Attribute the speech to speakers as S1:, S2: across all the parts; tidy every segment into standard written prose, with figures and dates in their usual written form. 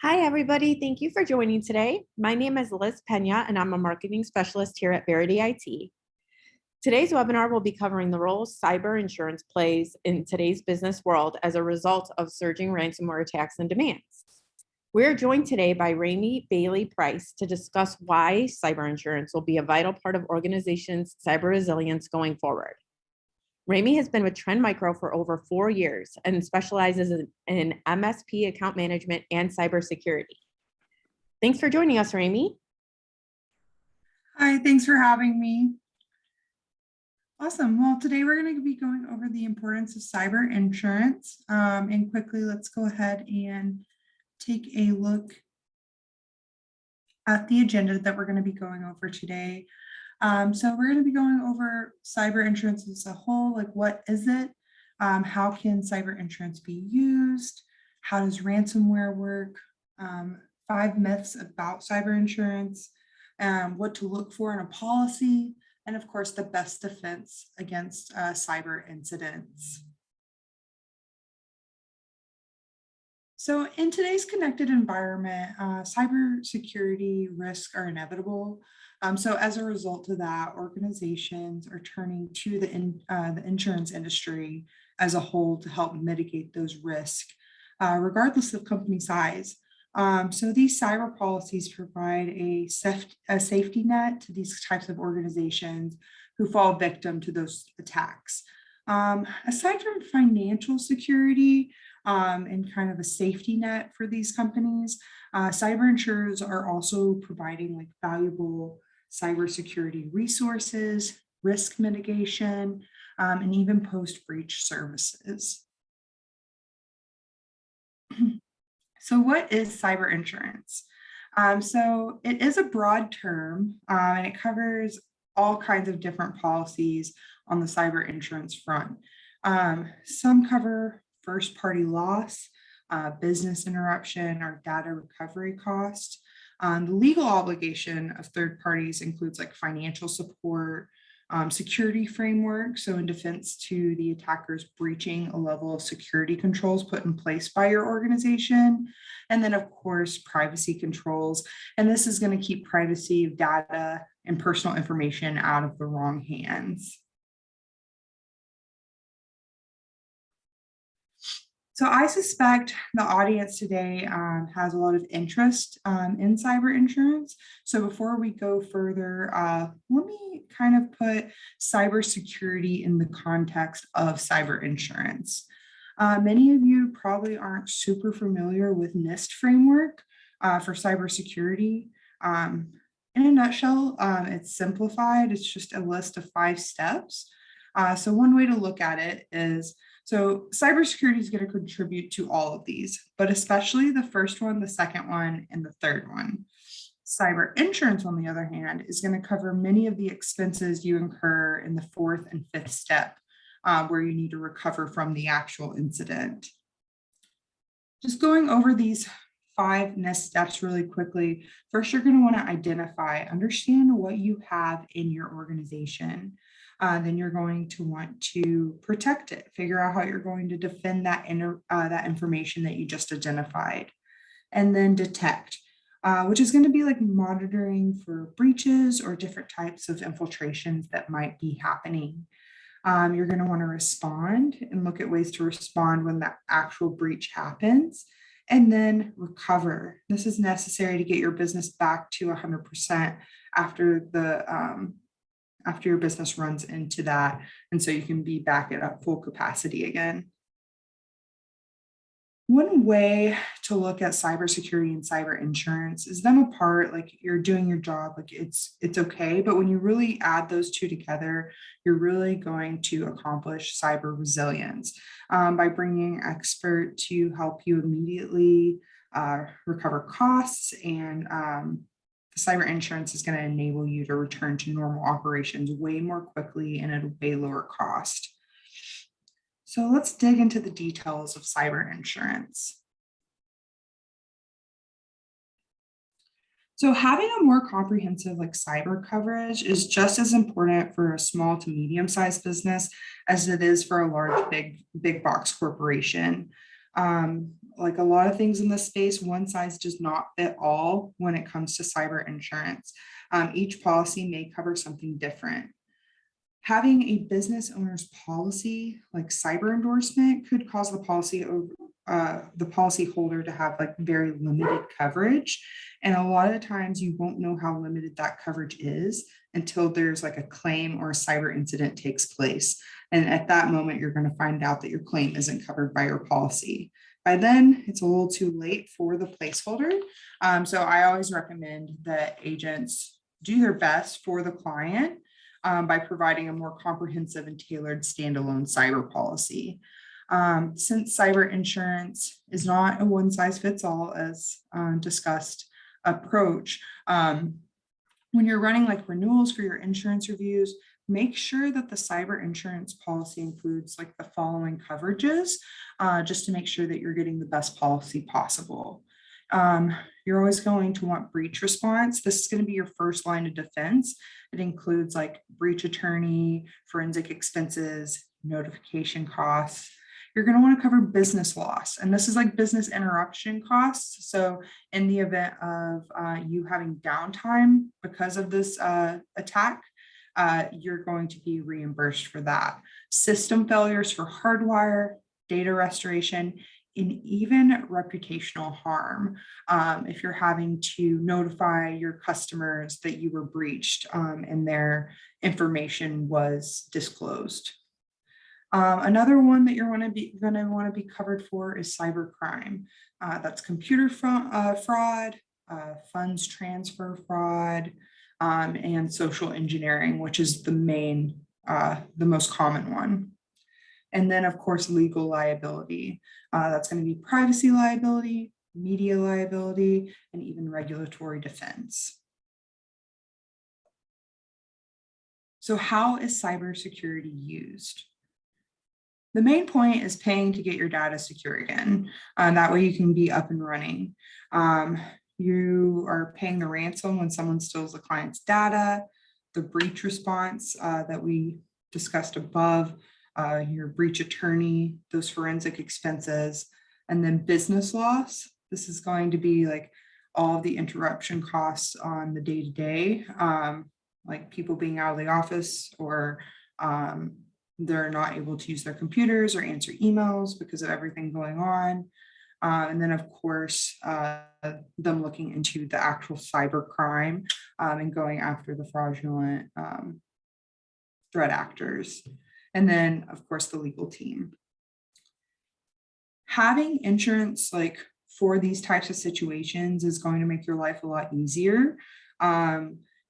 S1: Hi, everybody. Thank you for joining today. My name is Liz Pena, and I'm a marketing specialist here at Verity IT. Today's webinar will be covering the role cyber insurance plays in today's business world as a result of surging ransomware attacks and demands. We're joined today by Rami Bailey Price to discuss why cyber insurance will be a vital part of organizations' cyber resilience going forward. Rami has been with Trend Micro for over 4 years and specializes in MSP account management and cybersecurity. Thanks for joining us, Rami.
S2: Hi, thanks for having me. Awesome. Well, today we're going to be going over the importance of cyber insurance. And quickly, let's go ahead and take a look at the agenda that we're going to be going over today. So we're going to be going over cyber insurance as a whole, like what is it? How can cyber insurance be used? How does ransomware work? 5 myths about cyber insurance, what to look for in a policy, and of course, the best defense against cyber incidents. So in today's connected environment, cybersecurity risks are inevitable. So as a result of that, organizations are turning to the insurance industry as a whole to help mitigate those risks, regardless of company size. So these cyber policies provide a safety net to these types of organizations who fall victim to those attacks. Aside from financial security and kind of a safety net for these companies, cyber insurers are also providing like valuable cybersecurity resources, risk mitigation, and even post-breach services. So what is cyber insurance? So it is a broad term and it covers all kinds of different policies on the cyber insurance front. Some cover first-party loss, business interruption, or data recovery cost. The legal obligation of third parties includes like financial support, security framework, so in defense to the attackers breaching a level of security controls put in place by your organization, and then of course privacy controls, and this is going to keep privacy of data and personal information out of the wrong hands. So I suspect the audience today has a lot of interest in cyber insurance. So before we go further, let me kind of put cybersecurity in the context of cyber insurance. Many of you probably aren't super familiar with NIST framework for cybersecurity. In a nutshell, it's simplified. It's just a list of 5 steps. So one way to look at it is, so cybersecurity is going to contribute to all of these, but especially the first one, the second one, and the third one. Cyber insurance, on the other hand, is going to cover many of the expenses you incur in the 4th and 5th step, where you need to recover from the actual incident. Just going over these 5 NIST steps really quickly. First, you're going to want to understand what you have in your organization. Then you're going to want to protect it, figure out how you're going to defend that information that you just identified, and then detect, which is going to be like monitoring for breaches or different types of infiltrations that might be happening. You're going to want to respond and look at ways to respond when that actual breach happens, and then recover. This is necessary to get your business back to 100% after your business runs into that, and so you can be back at full capacity again. One way to look at cybersecurity and cyber insurance is them apart, like you're doing your job, like it's okay, but when you really add those 2 together, you're really going to accomplish cyber resilience by bringing an expert to help you immediately recover costs, and cyber insurance is going to enable you to return to normal operations way more quickly and at a way lower cost. So let's dig into the details of cyber insurance. So having a more comprehensive like cyber coverage is just as important for a small to medium-sized business as it is for a large, big box corporation. like a lot of things in this space, one size does not fit all when it comes to cyber insurance. Each policy may cover something different. Having a business owner's policy like cyber endorsement could cause the policy holder to have like very limited coverage. And a lot of times you won't know how limited that coverage is until there's like a claim or a cyber incident takes place. And at that moment, you're going to find out that your claim isn't covered by your policy. By then, it's a little too late for the placeholder. So I always recommend that agents do their best for the client by providing a more comprehensive and tailored standalone cyber policy. Since cyber insurance is not a one size fits all, as discussed approach, when you're running like renewals for your insurance reviews, make sure that the cyber insurance policy includes like the following coverages, just to make sure that you're getting the best policy possible. You're always going to want breach response. This is going to be your first line of defense. It includes like breach attorney, forensic expenses, notification costs. You're going to want to cover business loss, and this is like business interruption costs. So in the event of you having downtime because of this attack, you're going to be reimbursed for that. System failures for hardwire, data restoration, and even reputational harm. If you're having to notify your customers that you were breached and their information was disclosed. Another one that you're going to want to be covered for is cybercrime. That's computer fraud, funds transfer fraud, and social engineering, which is the most common one. And then, of course, legal liability. That's going to be privacy liability, media liability, and even regulatory defense. So how is cybersecurity used? The main point is paying to get your data secure again. That way you can be up and running. You are paying the ransom when someone steals the client's data, the breach response that we discussed above, your breach attorney, those forensic expenses, and then business loss. This is going to be like all of the interruption costs on the day-to-day, like people being out of the office, or they're not able to use their computers or answer emails because of everything going on. And then, of course, them looking into the actual cyber crime and going after the fraudulent threat actors. And then, of course, the legal team. Having insurance like for these types of situations is going to make your life a lot easier.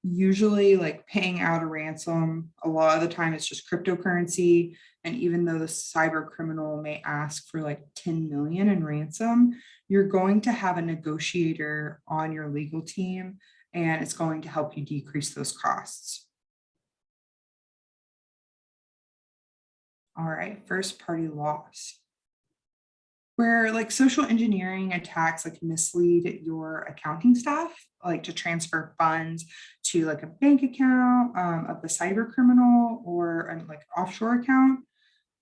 S2: Usually like paying out a ransom, a lot of the time it's just cryptocurrency. And even though the cyber criminal may ask for like 10 million in ransom, you're going to have a negotiator on your legal team, and it's going to help you decrease those costs. All right, first party loss. Where like social engineering attacks like mislead your accounting staff, like to transfer funds to like a bank account of the cyber criminal or like offshore account.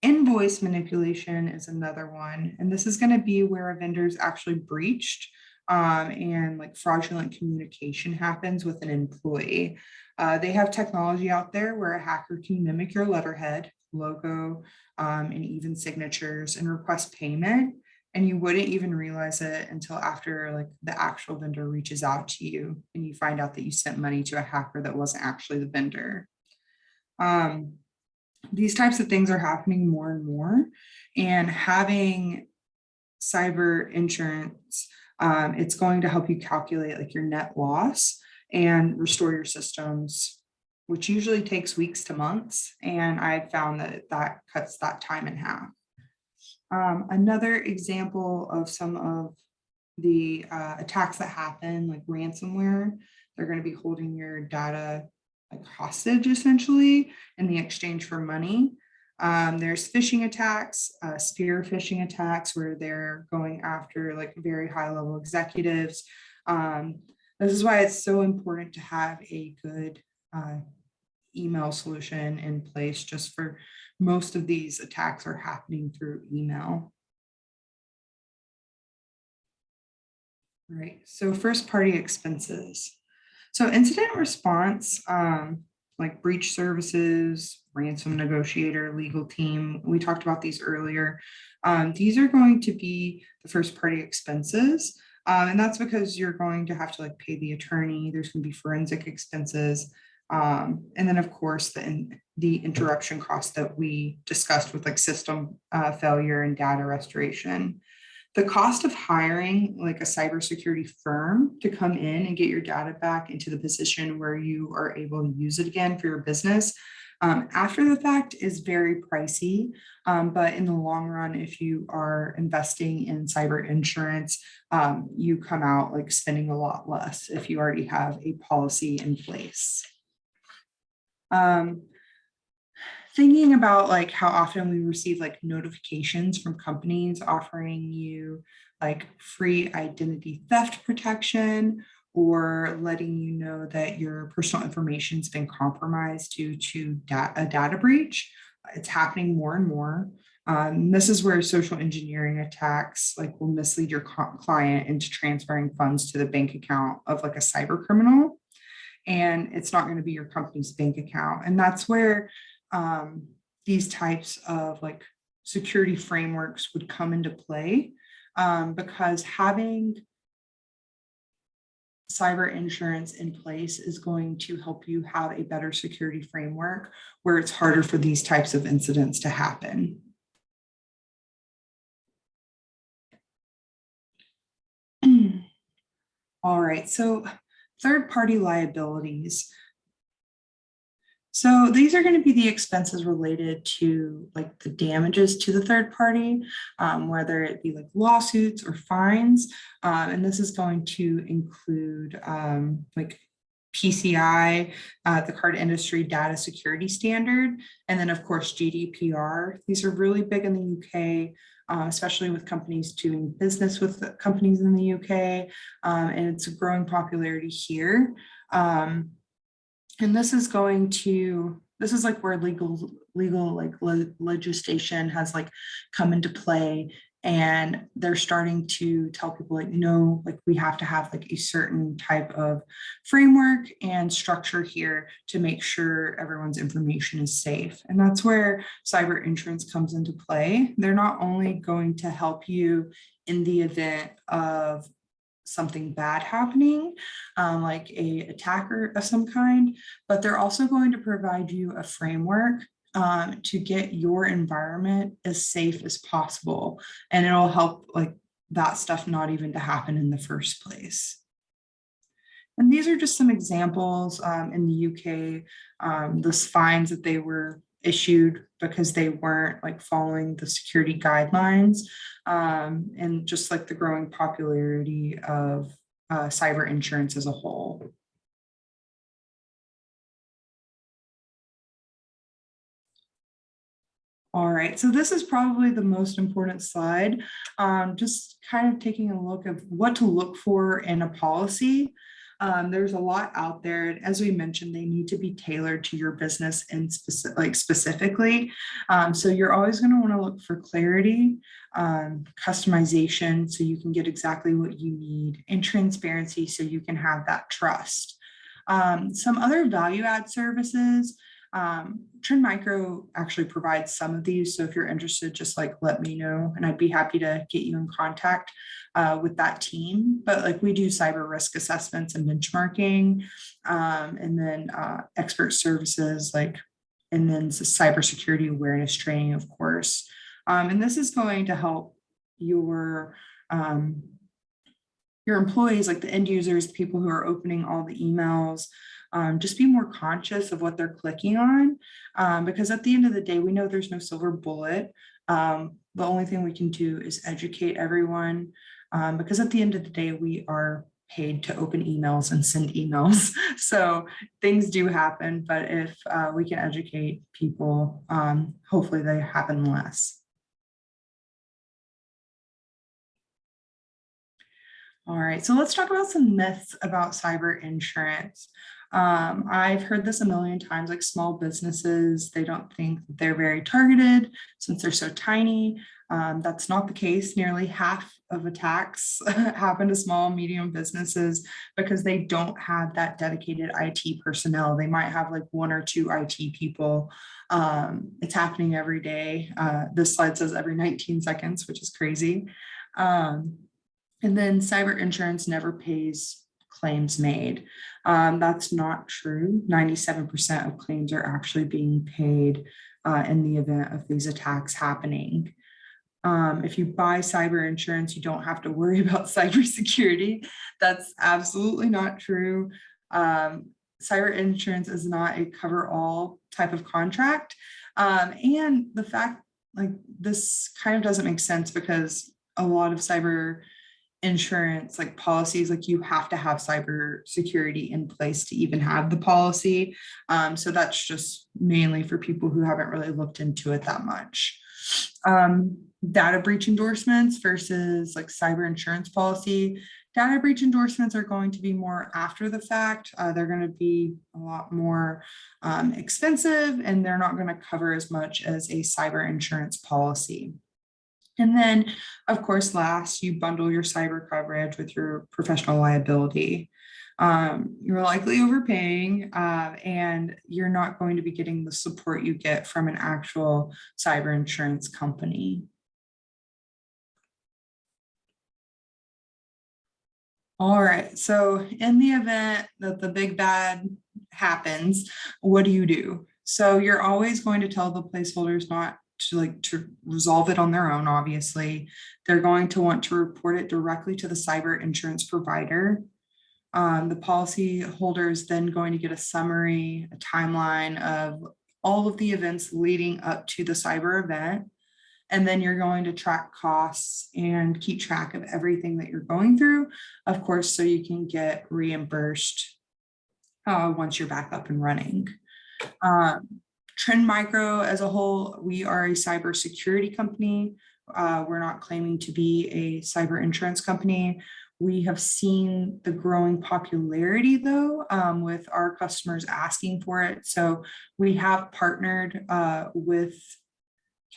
S2: Invoice manipulation is another one. And this is going to be where a vendor's actually breached and like fraudulent communication happens with an employee. They have technology out there where a hacker can mimic your letterhead, logo, and even signatures and request payment. And you wouldn't even realize it until after like the actual vendor reaches out to you and you find out that you sent money to a hacker that wasn't actually the vendor. These types of things are happening more and more, and having cyber insurance, it's going to help you calculate like your net loss and restore your systems, which usually takes weeks to months. And I found that that cuts that time in half. Another example of some of the attacks that happen, like ransomware, they're going to be holding your data like hostage essentially in the exchange for money. There's phishing attacks, spear phishing attacks, where they're going after like very high level executives. This is why it's so important to have a good email solution in place. Just for most of these attacks are happening through email. Right. So first party expenses. So incident response, like breach services, ransom negotiator, legal team, we talked about these earlier. These are going to be the first party expenses. And that's because you're going to have to like pay the attorney. There's going to be forensic expenses. And then of course the interruption costs that we discussed with like system failure and data restoration. The cost of hiring like a cybersecurity firm to come in and get your data back into the position where you are able to use it again for your business after the fact is very pricey. But in the long run, if you are investing in cyber insurance, you come out like spending a lot less if you already have a policy in place. Thinking about like how often we receive like notifications from companies offering you like free identity theft protection or letting you know that your personal information has been compromised due to a data breach. It's happening more and more. This is where social engineering attacks like will mislead your client into transferring funds to the bank account of like a cyber criminal, and it's not going to be your company's bank account. And that's where these types of like security frameworks would come into play, because having cyber insurance in place is going to help you have a better security framework where it's harder for these types of incidents to happen. All right, so third-party liabilities. So these are going to be the expenses related to like the damages to the third party, whether it be like lawsuits or fines. And this is going to include like PCI, the card industry data security standard, and then of course GDPR. These are really big in the UK, especially with companies doing business with companies in the UK, and it's a growing popularity here. And this is like where legal like legislation has like come into play, and they're starting to tell people like, no, like we have to have like a certain type of framework and structure here to make sure everyone's information is safe. And that's where cyber insurance comes into play. They're not only going to help you in the event of something bad happening, like a attacker of some kind, but they're also going to provide you a framework to get your environment as safe as possible. And it'll help like that stuff not even to happen in the first place. And these are just some examples in the UK, the fines that they were issued because they weren't like following the security guidelines, and just like the growing popularity of cyber insurance as a whole. All right, so this is probably the most important slide, just kind of taking a look at what to look for in a policy. There's a lot out there, and as we mentioned, they need to be tailored to your business and specifically. So you're always going to want to look for clarity, customization, so you can get exactly what you need, and transparency, so you can have that trust. Some other value add services. Trend Micro actually provides some of these. So if you're interested, just like let me know, and I'd be happy to get you in contact with that team. But like we do cyber risk assessments and benchmarking, and then expert services like, and then cybersecurity awareness training, of course. And this is going to help your employees, like the end users, people who are opening all the emails, just be more conscious of what they're clicking on, because at the end of the day, we know there's no silver bullet. The only thing we can do is educate everyone, because at the end of the day, we are paid to open emails and send emails. So things do happen, but if we can educate people, hopefully they happen less. All right, so let's talk about some myths about cyber insurance. I've heard this a million times, like small businesses, they don't think that they're very targeted since they're so tiny. That's not the case. Nearly half of attacks happen to small, medium businesses because they don't have that dedicated IT personnel. They might have like one or two IT people. It's happening every day. This slide says every 19 seconds, which is crazy. And then cyber insurance never pays claims made. That's not true. 97% of claims are actually being paid in the event of these attacks happening. If you buy cyber insurance, you don't have to worry about cybersecurity. That's absolutely not true. Cyber insurance is not a cover-all type of contract. And the fact, like, this kind of doesn't make sense because a lot of cyber insurance, like policies, like you have to have cyber security in place to even have the policy. So that's just mainly for people who haven't really looked into it that much. Data breach endorsements versus like cyber insurance policy. Data breach endorsements are going to be more after the fact. They're going to be a lot more expensive, and they're not going to cover as much as a cyber insurance policy. And then, of course, last, you bundle your cyber coverage with your professional liability. You're likely overpaying, and you're not going to be getting the support you get from an actual cyber insurance company. All right, so in the event that the big bad happens, what do? So you're always going to tell the placeholders not to resolve it on their own. Obviously, they're going to want to report it directly to the cyber insurance provider. The policy holder is then going to get a summary, a timeline of all of the events leading up to the cyber event. And then you're going to track costs and keep track of everything that you're going through, of course, so you can get reimbursed once you're back up and running. Trend Micro as a whole, we are a cybersecurity company. We're not claiming to be a cyber insurance company. We have seen the growing popularity though, with our customers asking for it. So we have partnered with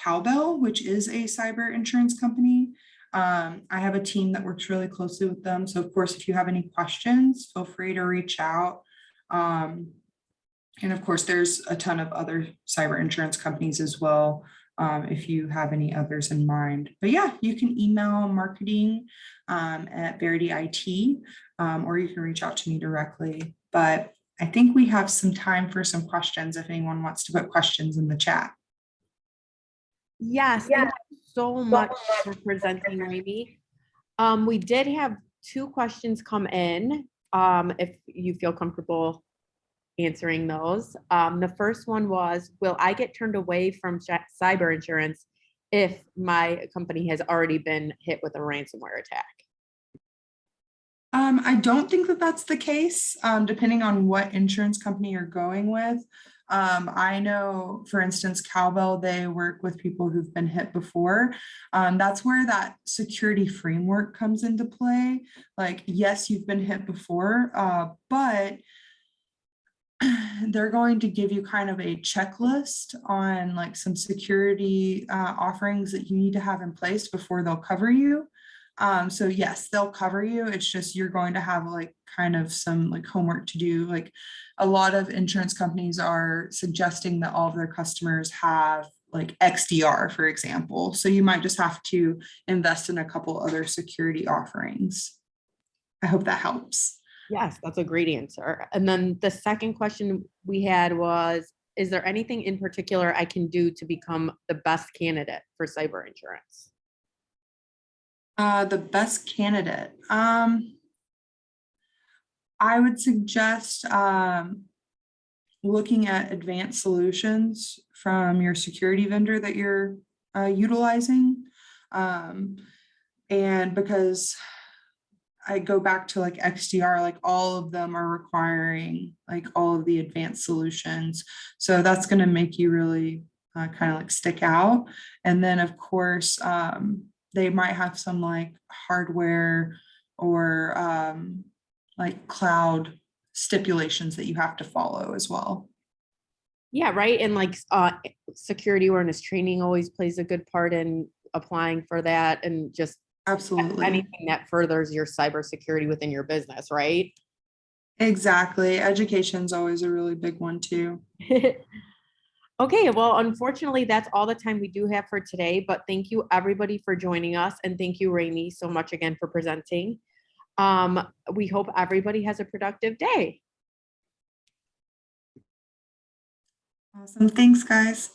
S2: Cowbell, which is a cyber insurance company. I have a team that works really closely with them. So of course, if you have any questions, feel free to reach out. And of course, there's a ton of other cyber insurance companies as well, if you have any others in mind. But yeah, you can email marketing at Verity IT, or you can reach out to me directly. But I think we have some time for some questions if anyone wants to put questions in the chat.
S1: Yes, thank you so much for presenting, Raimi. We did have 2 questions come in, if you feel comfortable answering those. The first one was, will I get turned away from cyber insurance if my company has already been hit with a ransomware attack?
S2: I don't think that that's the case, depending on what insurance company you're going with. I know, for instance, Cowbell, they work with people who've been hit before. That's where that security framework comes into play. Like, yes, you've been hit before, but they're going to give you kind of a checklist on like some security offerings that you need to have in place before they'll cover you. So yes, they'll cover you. It's just you're going to have like kind of some like homework to do. Like a lot of insurance companies are suggesting that all of their customers have like XDR, for example. So you might just have to invest in a couple other security offerings. I hope that helps.
S1: Yes, that's a great answer. And then the second question we had was, is there anything in particular I can do to become the best candidate for cyber insurance?
S2: The best candidate. I would suggest looking at advanced solutions from your security vendor that you're utilizing. And because I go back to like XDR, like all of them are requiring like all of the advanced solutions. So that's going to make you really kind of like stick out. And then of course, they might have some like hardware or like cloud stipulations that you have to follow as well.
S1: Yeah, right. And like security awareness training always plays a good part in applying for that and just
S2: Absolutely.
S1: anything that furthers your cybersecurity within your business, right?
S2: Exactly. Education's always a really big one too.
S1: Okay, well, unfortunately, that's all the time we do have for today, but thank you everybody for joining us. And thank you, Rainey, so much again for presenting. We hope everybody has a productive day.
S2: Awesome. Thanks, guys.